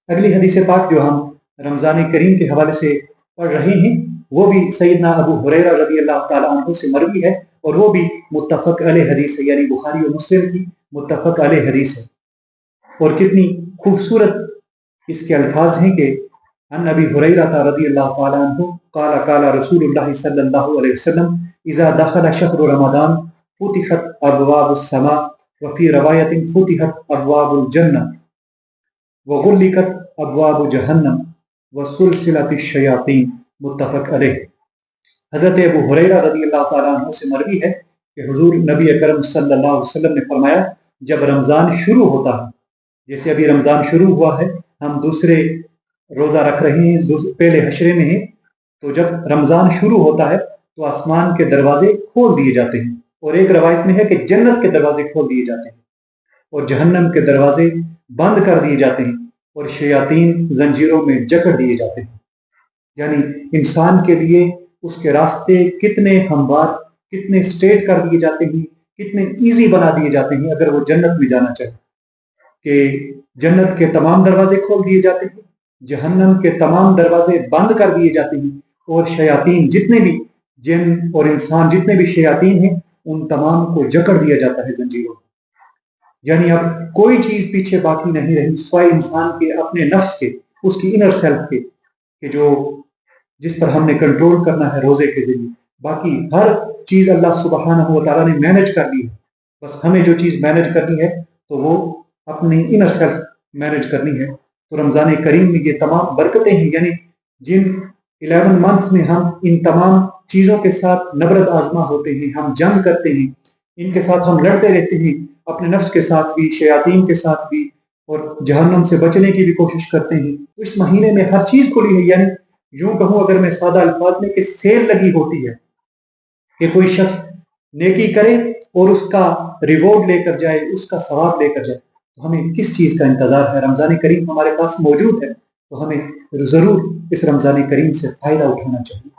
اگلی حدیث پاک جو ہم رمضان کریم کے حوالے سے پڑھ رہے ہیں وہ بھی سیدنا ابو ہریرہ رضی اللہ تعالیٰ عنہ سے مروی ہے، اور وہ بھی متفق علیہ حدیث ہے، یعنی بخاری و مسلم کی متفق علیہ حدیث ہے۔ اور کتنی خوبصورت اس کے الفاظ ہیں کہ عن ابی ہریرہ رضی اللہ تعالیٰ عنہ قال قال رسول اللہ صلی اللہ علیہ وسلم اذا دخل شهر رمضان فتحت ابواب السماء وفي روایت فتحت ابواب الجنہ وغلقت ابواب جہنم وسلسلۃ الشیاطین، متفق علیہ۔ حضرت ابو ہریرہ رضی اللہ تعالیٰ عنہ سے مروی ہے کہ حضور نبی اکرم صلی اللہ علیہ وسلم نے فرمایا جب رمضان شروع ہوتا ہے، جیسے ابھی رمضان شروع ہوا ہے، ہم دوسرے روزہ رکھ رہے ہیں، پہلے حشرے میں ہیں، تو جب رمضان شروع ہوتا ہے تو آسمان کے دروازے کھول دیے جاتے ہیں، اور ایک روایت میں ہے کہ جنت کے دروازے کھول دیے جاتے ہیں اور جہنم کے دروازے بند کر دیے جاتے ہیں اور شیاطین زنجیروں میں جکڑ دیے جاتے ہیں۔ یعنی انسان کے لیے اس کے راستے کتنے ہموار، کتنے اسٹریٹ کر دیے جاتے ہیں، کتنے ایزی بنا دیے جاتے ہیں اگر وہ جنت میں جانا چاہے، کہ جنت کے تمام دروازے کھول دیے جاتے ہیں، جہنم کے تمام دروازے بند کر دیے جاتے ہیں، اور شیاطین جتنے بھی جن اور انسان جتنے بھی شیاطین ہیں ان تمام کو جکڑ دیا جاتا ہے زنجیروں میں۔ یعنی اب کوئی چیز پیچھے باقی نہیں رہی سوائے انسان کے اپنے نفس کے، اس کی انر سیلف کے، کہ جو جس پر ہم نے کنٹرول کرنا ہے روزے کے ذریعے۔ باقی ہر چیز اللہ سبحانہ و تعالیٰ نے مینج کر لی ہے، بس ہمیں جو چیز مینج کرنی ہے تو وہ اپنی انر سیلف مینج کرنی ہے۔ تو رمضان کریم میں یہ تمام برکتیں ہیں، یعنی جن 11 منتھس میں ہم ان تمام چیزوں کے ساتھ نبرد آزما ہوتے ہیں، ہم جنگ کرتے ہیں، ان کے ساتھ ہم لڑتے رہتے ہیں، اپنے نفس کے ساتھ بھی، شیاطین کے ساتھ بھی، اور جہنم سے بچنے کی بھی کوشش کرتے ہیں۔ تو اس مہینے میں ہر چیز کھلی ہے، یعنی یوں کہوں اگر میں سادہ الفاظ میں کہ سیل لگی ہوتی ہے کہ کوئی شخص نیکی کرے اور اس کا ریوارڈ لے کر جائے، اس کا ثواب لے کر جائے۔ تو ہمیں کس چیز کا انتظار ہے؟ رمضان کریم ہمارے پاس موجود ہے، تو ہمیں ضرور اس رمضان کریم سے فائدہ اٹھانا چاہیے۔